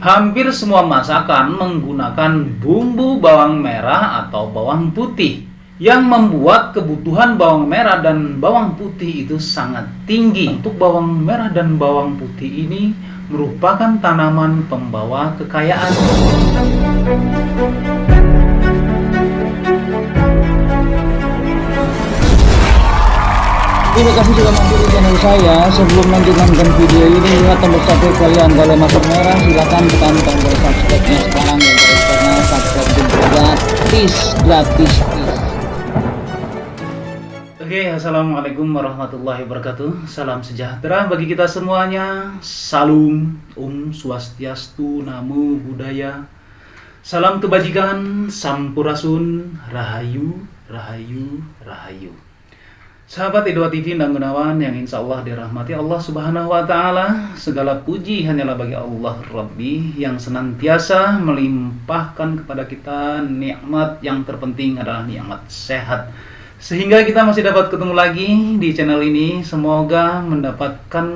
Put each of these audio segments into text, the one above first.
Hampir semua masakan menggunakan bumbu bawang merah atau bawang putih, yang membuat kebutuhan bawang merah dan bawang putih itu sangat tinggi. Untuk bawang merah dan bawang putih ini merupakan tanaman pembawa kekayaan. Terima kasih sudah mampir di channel saya. Sebelum lanjut nonton video ini, lihat tombol subscribe kalian. Kalau masih merah, silakan tekan tombol subscribe-nya sekarang ya guys, karena subscribe itu gratis. Oke, assalamualaikum warahmatullahi wabarakatuh. Salam sejahtera bagi kita semuanya. Salam, Swastiastu, Namo Buddhaya. Salam kebajikan, Sampurasun, Rahayu, Rahayu, Rahayu. Sahabat Idwa TV dan Gunawan yang insya Allah dirahmati Allah Subhanahu wa Ta'ala, segala puji hanyalah bagi Allah Rabbi yang senantiasa melimpahkan kepada kita nikmat yang terpenting adalah nikmat sehat, sehingga kita masih dapat ketemu lagi di channel ini. Semoga mendapatkan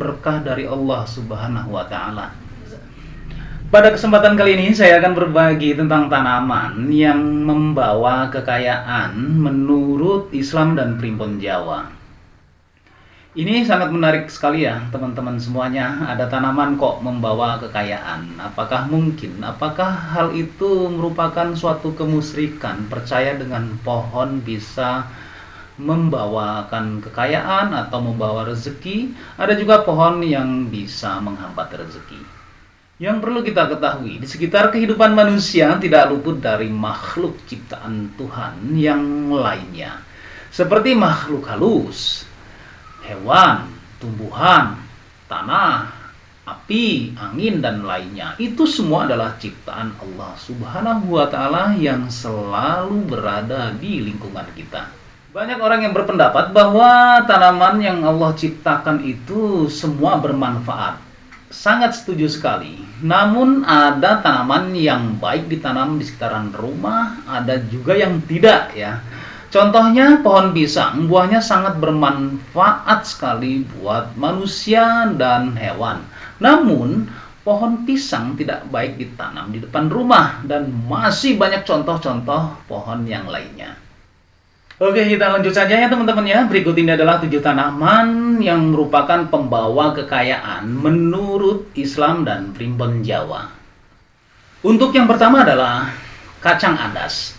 berkah dari Allah Subhanahu wa Ta'ala. Pada kesempatan kali ini saya akan berbagi tentang tanaman yang membawa kekayaan menurut Islam dan Primbon Jawa. Ini sangat menarik sekali ya teman-teman semuanya. Ada tanaman kok membawa kekayaan. Apakah mungkin? Apakah hal itu merupakan suatu kemusyrikan? Percaya dengan pohon bisa membawakan kekayaan atau membawa rezeki. Ada juga pohon yang bisa menghambat rezeki. Yang perlu kita ketahui, di sekitar kehidupan manusia tidak luput dari makhluk ciptaan Tuhan yang lainnya. Seperti makhluk halus, hewan, tumbuhan, tanah, api, angin, dan lainnya. Itu semua adalah ciptaan Allah Subhanahu wa Ta'ala yang selalu berada di lingkungan kita. Banyak orang yang berpendapat bahwa tanaman yang Allah ciptakan itu semua bermanfaat. Sangat setuju sekali. Namun ada tanaman yang baik ditanam di sekitaran rumah, ada juga yang tidak ya. Contohnya pohon pisang, buahnya sangat bermanfaat sekali buat manusia dan hewan. Namun pohon pisang tidak baik ditanam di depan rumah, dan masih banyak contoh-contoh pohon yang lainnya. Oke, kita lanjut saja ya teman-teman ya. Berikut ini adalah 7 tanaman yang merupakan pembawa kekayaan menurut Islam dan Primbon Jawa. Untuk yang pertama adalah kacang adas.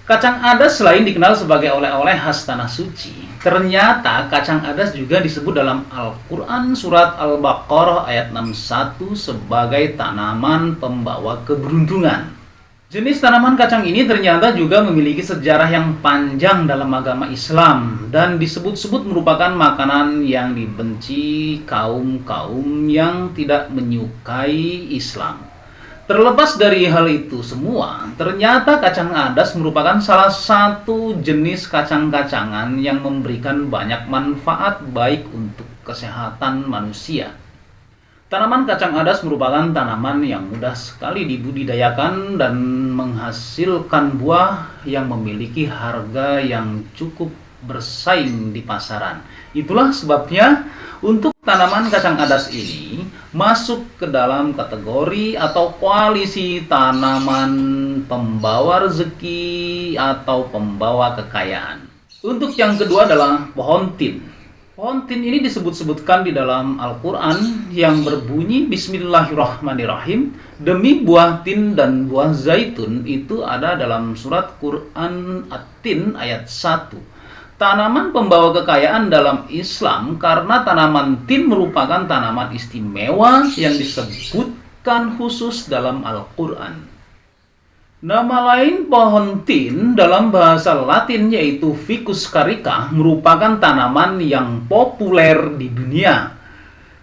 Kacang adas selain dikenal sebagai oleh-oleh khas tanah suci, ternyata kacang adas juga disebut dalam Al-Quran surat Al-Baqarah ayat 61 sebagai tanaman pembawa keberuntungan. Jenis tanaman kacang ini ternyata juga memiliki sejarah yang panjang dalam agama Islam dan disebut-sebut merupakan makanan yang dibenci kaum-kaum yang tidak menyukai Islam. Terlepas dari hal itu semua, ternyata kacang adas merupakan salah satu jenis kacang-kacangan yang memberikan banyak manfaat baik untuk kesehatan manusia. Tanaman kacang adas merupakan tanaman yang mudah sekali dibudidayakan dan menghasilkan buah yang memiliki harga yang cukup bersaing di pasaran. Itulah sebabnya untuk tanaman kacang adas ini masuk ke dalam kategori atau koalisi tanaman pembawa rezeki atau pembawa kekayaan. Untuk yang kedua adalah pohon tin. Pohon tin ini disebut-sebutkan di dalam Al-Quran yang berbunyi Bismillahirrahmanirrahim. Demi buah tin dan buah zaitun, itu ada dalam surat Quran At-Tin ayat 1. Tanaman pembawa kekayaan dalam Islam karena tanaman tin merupakan tanaman istimewa yang disebutkan khusus dalam Al-Quran. Nama lain pohon tin dalam bahasa Latin yaitu Ficus carica merupakan tanaman yang populer di dunia,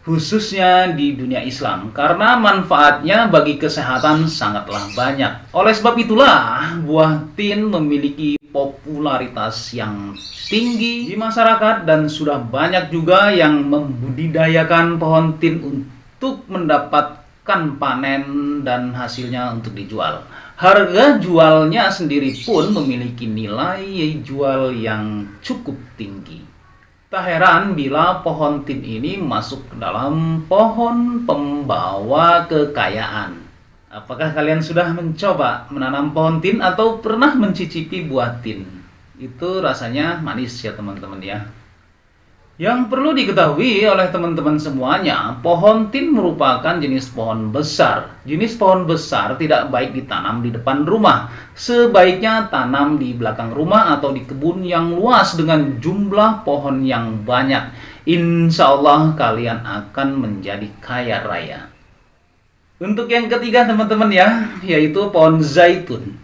khususnya di dunia Islam, karena manfaatnya bagi kesehatan sangatlah banyak. Oleh sebab itulah buah tin memiliki popularitas yang tinggi di masyarakat dan sudah banyak juga yang membudidayakan pohon tin untuk mendapatkan panen dan hasilnya untuk dijual. Harga jualnya sendiri pun memiliki nilai jual yang cukup tinggi. Tak heran bila pohon tin ini masuk ke dalam pohon pembawa kekayaan. Apakah kalian sudah mencoba menanam pohon tin atau pernah mencicipi buah tin? Itu rasanya manis ya teman-teman ya. Yang perlu diketahui oleh teman-teman semuanya, pohon tin merupakan jenis pohon besar. Jenis pohon besar tidak baik ditanam di depan rumah. Sebaiknya tanam di belakang rumah atau di kebun yang luas dengan jumlah pohon yang banyak. Insya Allah kalian akan menjadi kaya raya. Untuk yang ketiga teman-teman ya, yaitu pohon zaitun.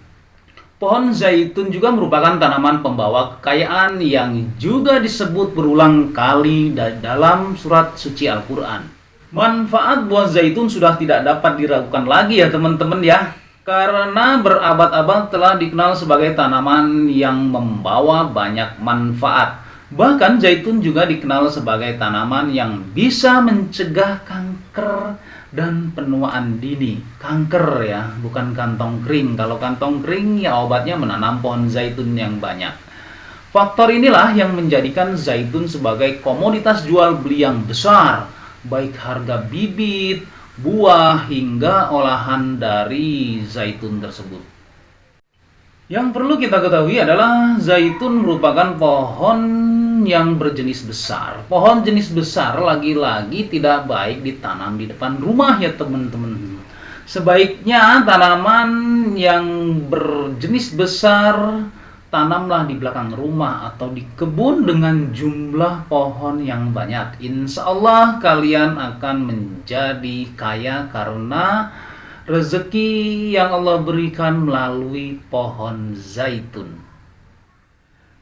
Pohon zaitun juga merupakan tanaman pembawa kekayaan yang juga disebut berulang kali dalam surat suci Al-Quran. Manfaat buah zaitun sudah tidak dapat diragukan lagi ya teman-teman ya. Karena berabad-abad telah dikenal sebagai tanaman yang membawa banyak manfaat. Bahkan zaitun juga dikenal sebagai tanaman yang bisa mencegah kanker dan penuaan dini. Kanker ya, bukan kantong kering. Kalau kantong kering ya obatnya menanam pohon zaitun yang banyak. Faktor inilah yang menjadikan zaitun sebagai komoditas jual beli yang besar, baik harga bibit, buah hingga olahan dari zaitun tersebut. Yang perlu kita ketahui adalah zaitun merupakan pohon yang berjenis besar. Pohon jenis besar lagi-lagi tidak baik ditanam di depan rumah ya teman-teman. Sebaiknya tanaman yang berjenis besar tanamlah di belakang rumah atau di kebun dengan jumlah pohon yang banyak. Insya Allah kalian akan menjadi kaya karena rezeki yang Allah berikan melalui pohon zaitun.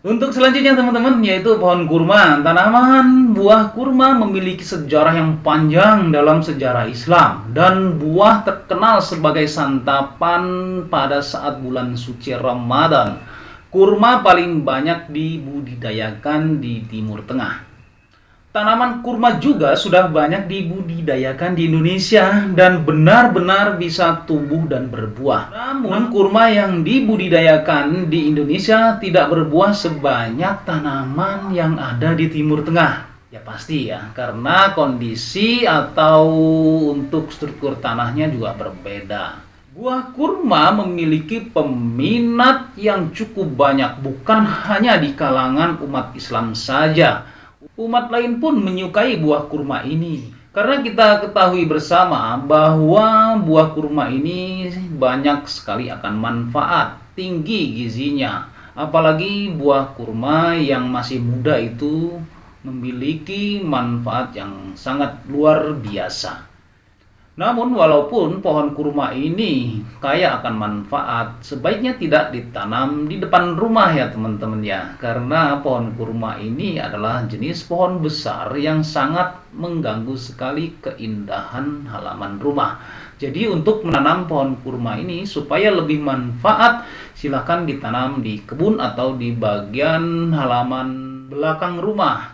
Untuk selanjutnya teman-teman, yaitu pohon kurma. Tanaman buah kurma memiliki sejarah yang panjang dalam sejarah Islam. Dan buah terkenal sebagai santapan pada saat bulan suci Ramadan. Kurma paling banyak dibudidayakan di Timur Tengah. Tanaman kurma juga sudah banyak dibudidayakan di Indonesia dan benar-benar bisa tumbuh dan berbuah. Namun kurma yang dibudidayakan di Indonesia tidak berbuah sebanyak tanaman yang ada di Timur Tengah. Ya pasti ya, karena kondisi atau untuk struktur tanahnya juga berbeda. Buah kurma memiliki peminat yang cukup banyak, bukan hanya di kalangan umat Islam saja. Umat lain pun menyukai buah kurma ini. Karena kita ketahui bersama bahwa buah kurma ini banyak sekali akan manfaat, tinggi gizinya. Apalagi buah kurma yang masih muda itu memiliki manfaat yang sangat luar biasa. Namun walaupun pohon kurma ini kaya akan manfaat, sebaiknya tidak ditanam di depan rumah ya teman-teman ya. Karena pohon kurma ini adalah jenis pohon besar yang sangat mengganggu sekali keindahan halaman rumah. Jadi untuk menanam pohon kurma ini supaya lebih manfaat, silakan ditanam di kebun atau di bagian halaman belakang rumah.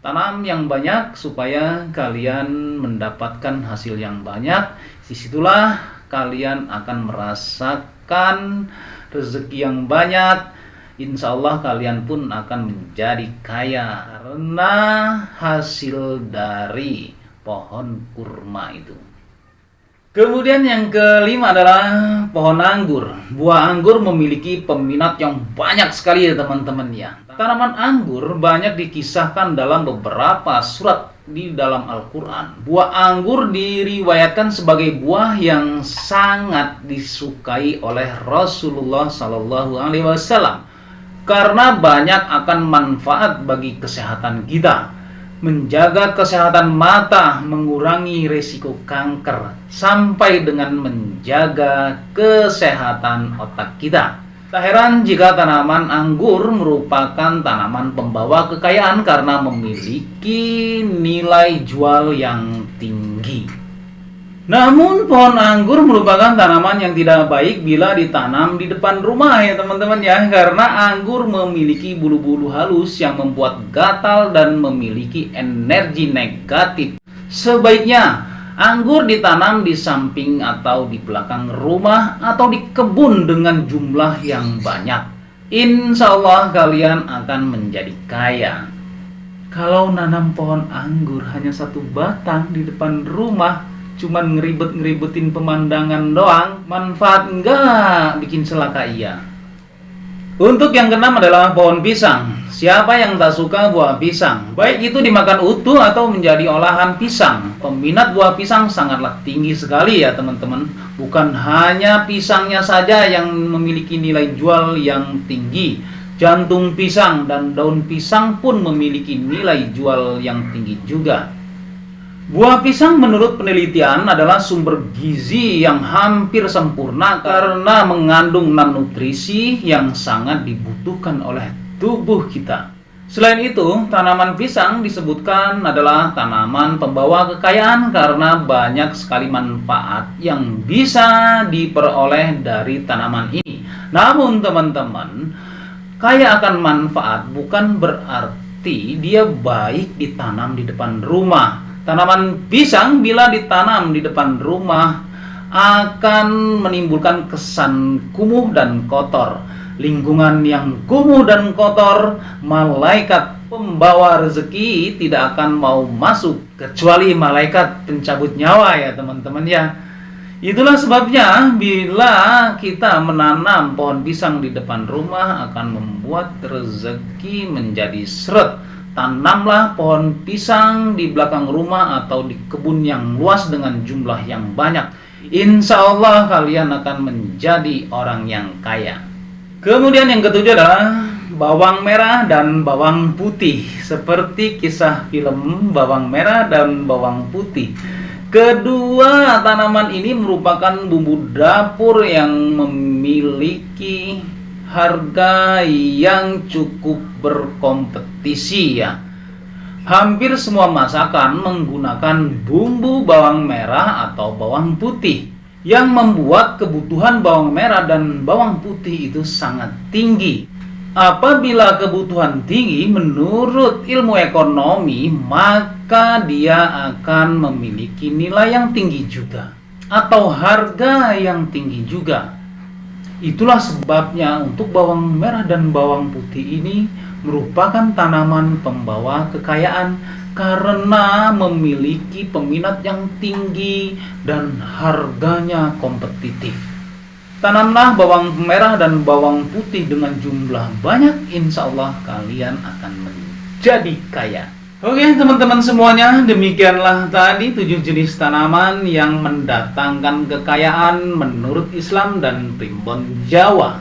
Tanam yang banyak supaya kalian mendapatkan hasil yang banyak. Disitulah kalian akan merasakan rezeki yang banyak. Insya Allah kalian pun akan menjadi kaya karena hasil dari pohon kurma itu. Kemudian yang kelima adalah pohon anggur. Buah anggur memiliki peminat yang banyak sekali ya teman-teman ya. Tanaman anggur banyak dikisahkan dalam beberapa surat di dalam Al-Quran. Buah anggur diriwayatkan sebagai buah yang sangat disukai oleh Rasulullah SAW karena banyak akan manfaat bagi kesehatan kita. Menjaga kesehatan mata, mengurangi risiko kanker, sampai dengan menjaga kesehatan otak kita. Tak heran jika tanaman anggur merupakan tanaman pembawa kekayaan karena memiliki nilai jual yang tinggi. Namun pohon anggur merupakan tanaman yang tidak baik bila ditanam di depan rumah ya teman-teman ya. Karena anggur memiliki bulu-bulu halus yang membuat gatal dan memiliki energi negatif. Sebaiknya anggur ditanam di samping atau di belakang rumah atau di kebun dengan jumlah yang banyak. Insya Allah kalian akan menjadi kaya. Kalau nanam pohon anggur hanya satu batang di depan rumah, cuman ngeribet-ngeribetin pemandangan doang, manfaat enggak, bikin celaka iya. Untuk yang keenam adalah pohon pisang. Siapa yang tak suka buah pisang? Baik itu dimakan utuh atau menjadi olahan pisang. Peminat buah pisang sangatlah tinggi sekali ya teman-teman. Bukan hanya pisangnya saja yang memiliki nilai jual yang tinggi. Jantung pisang dan daun pisang pun memiliki nilai jual yang tinggi juga. Buah pisang menurut penelitian adalah sumber gizi yang hampir sempurna karena mengandung 6 nutrisi yang sangat dibutuhkan oleh tubuh kita. Selain itu, tanaman pisang disebutkan adalah tanaman pembawa kekayaan karena banyak sekali manfaat yang bisa diperoleh dari tanaman ini. Namun teman-teman, kaya akan manfaat bukan berarti dia baik ditanam di depan rumah. Tanaman pisang bila ditanam di depan rumah akan menimbulkan kesan kumuh dan kotor. Lingkungan yang kumuh dan kotor, malaikat pembawa rezeki tidak akan mau masuk kecuali malaikat pencabut nyawa ya teman-teman ya. Itulah sebabnya bila kita menanam pohon pisang di depan rumah akan membuat rezeki menjadi seret. Tanamlah pohon pisang di belakang rumah atau di kebun yang luas dengan jumlah yang banyak. Insya Allah kalian akan menjadi orang yang kaya. Kemudian yang ketujuh adalah bawang merah dan bawang putih. Seperti kisah film bawang merah dan bawang putih. Kedua tanaman ini merupakan bumbu dapur yang memiliki harga yang cukup berkompetisi ya. Hampir semua masakan menggunakan bumbu bawang merah atau bawang putih, yang membuat kebutuhan bawang merah dan bawang putih itu sangat tinggi. Apabila kebutuhan tinggi menurut ilmu ekonomi, maka dia akan memiliki nilai yang tinggi juga atau harga yang tinggi juga. Itulah sebabnya untuk bawang merah dan bawang putih ini merupakan tanaman pembawa kekayaan karena memiliki peminat yang tinggi dan harganya kompetitif. Tanamlah bawang merah dan bawang putih dengan jumlah banyak, insya Allah kalian akan menjadi kaya. Oke teman-teman semuanya, demikianlah tadi 7 jenis tanaman yang mendatangkan kekayaan menurut Islam dan primbon Jawa.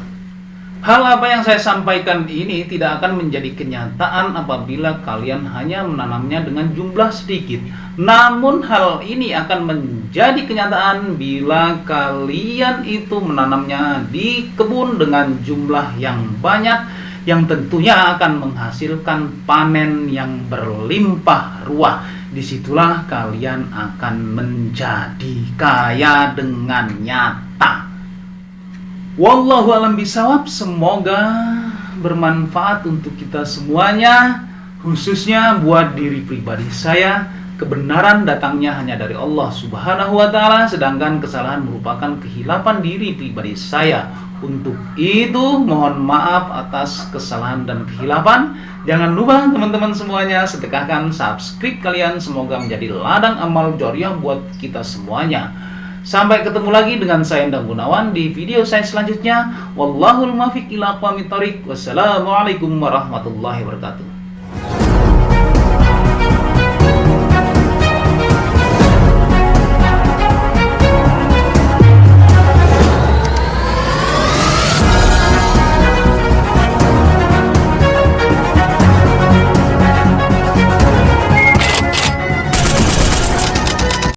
Hal apa yang saya sampaikan ini tidak akan menjadi kenyataan apabila kalian hanya menanamnya dengan jumlah sedikit. Namun hal ini akan menjadi kenyataan bila kalian itu menanamnya di kebun dengan jumlah yang banyak, yang tentunya akan menghasilkan panen yang berlimpah ruah. Disitulah kalian akan menjadi kaya dengan nyata. Wallahu a'lam bishawab. Semoga bermanfaat untuk kita semuanya, khususnya buat diri pribadi saya. Kebenaran datangnya hanya dari Allah Subhanahu wa Ta'ala, sedangkan kesalahan merupakan kehilapan diri pribadi saya. Untuk itu mohon maaf atas kesalahan dan kehilapan. Jangan lupa teman-teman semuanya sedekahkan, subscribe kalian, semoga menjadi ladang amal jariah buat kita semuanya. Sampai ketemu lagi dengan saya Endang Gunawan di video saya selanjutnya. Wallahul muwaffiq ila aqwamit thoriq. Wassalamualaikum warahmatullahi wabarakatuh.